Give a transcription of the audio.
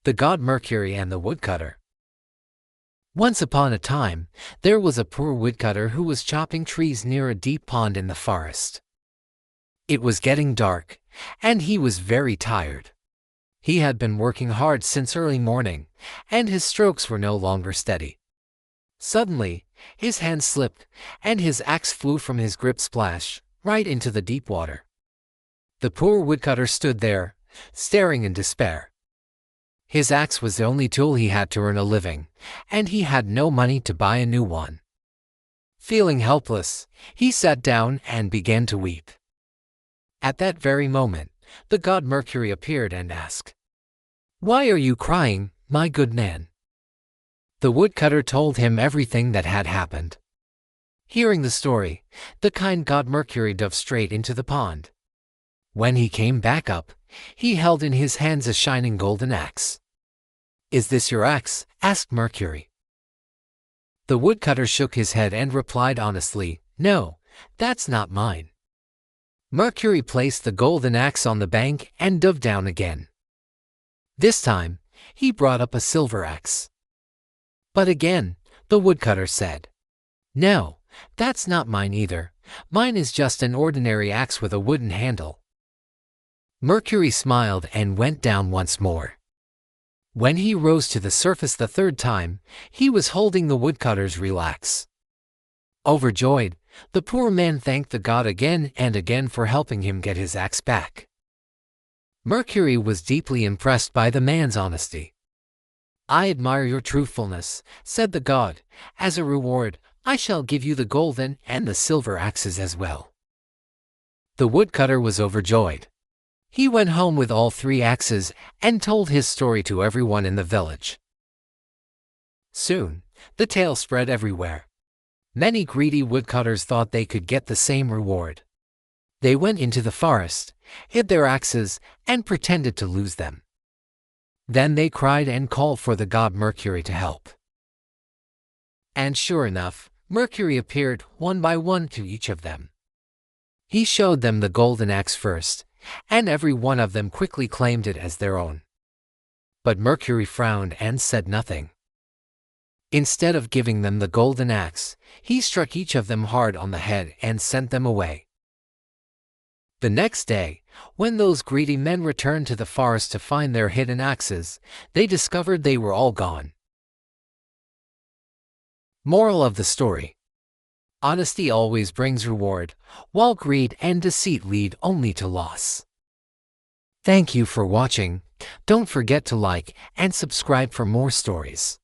The God Mercury and the Woodcutter. Once upon a time, there was a poor woodcutter who was chopping trees near a deep pond in the forest. It was getting dark, and he was very tired. He had been working hard since early morning, and his strokes were no longer steady. Suddenly, his hand slipped, and his axe flew from his grip splash right into the deep water. The poor woodcutter stood there, staring in despair. His axe was the only tool he had to earn a living, and he had no money to buy a new one. Feeling helpless, he sat down and began to weep. At that very moment, the god Mercury appeared and asked, "Why are you crying, my good man?" The woodcutter told him everything that had happened. Hearing the story, the kind god Mercury dove straight into the pond. When he came back up, he held in his hands a shining golden axe. "Is this your axe?" asked Mercury. The woodcutter shook his head and replied honestly, "No, that's not mine." Mercury placed the golden axe on the bank and dove down again. This time, he brought up a silver axe. But again, the woodcutter said, "No, that's not mine either. Mine is just an ordinary axe with a wooden handle." Mercury smiled and went down once more. When he rose to the surface the third time, he was holding the woodcutter's real axe. Overjoyed, the poor man thanked the god again and again for helping him get his axe back. Mercury was deeply impressed by the man's honesty. "I admire your truthfulness," said the god. "As a reward, I shall give you the golden and the silver axes as well." The woodcutter was overjoyed. He went home with all 3 axes and told his story to everyone in the village. Soon, the tale spread everywhere. Many greedy woodcutters thought they could get the same reward. They went into the forest, hid their axes, and pretended to lose them. Then they cried and called for the god Mercury to help. And sure enough, Mercury appeared one by one to each of them. He showed them the golden axe first, and every one of them quickly claimed it as their own. But Mercury frowned and said nothing. Instead of giving them the golden axe, he struck each of them hard on the head and sent them away. The next day, when those greedy men returned to the forest to find their hidden axes, they discovered they were all gone. Moral of the story: honesty always brings reward, while greed and deceit lead only to loss. Thank you for watching. Don't forget to like and subscribe for more stories.